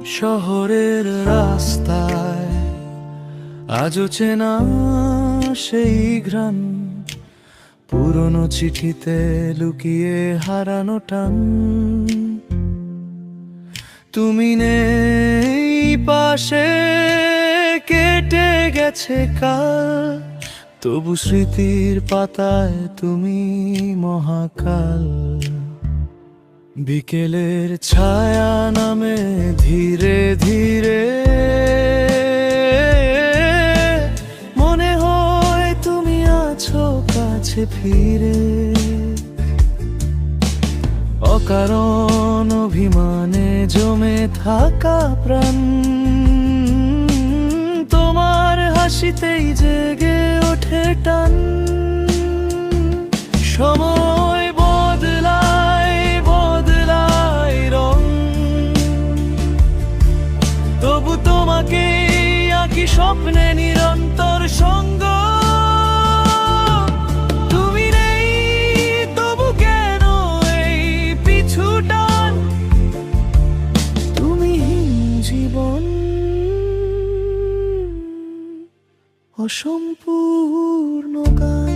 শহরের রাস্তায় আজও চেনা সেই ঘ্রাণ, পুরনো চিঠিতে লুকিয়ে হারানো টান। তুমি নেই পাশে, কেটে গেছে কাল, তবু স্মৃতির পাতায় তুমি মহাকাল। বিকেলের ছায়া নামে ধীরে ধীরে, মনে হয় তুমি আছো কাছে ফিরে। অকারণ অভিমানে জমে থাকা প্রাণ, তোমার হাসিতেই জেগে ওঠে টান। সময় বদলায় বদলায় রং, তবু তোমাকে আঁকি স্বপ্নে নিরন্তর সঙ্গ। তুমি নেই তবু কেন এই পিছু টান, তুমিহীন জীবন অসম্পূর্ণ গান।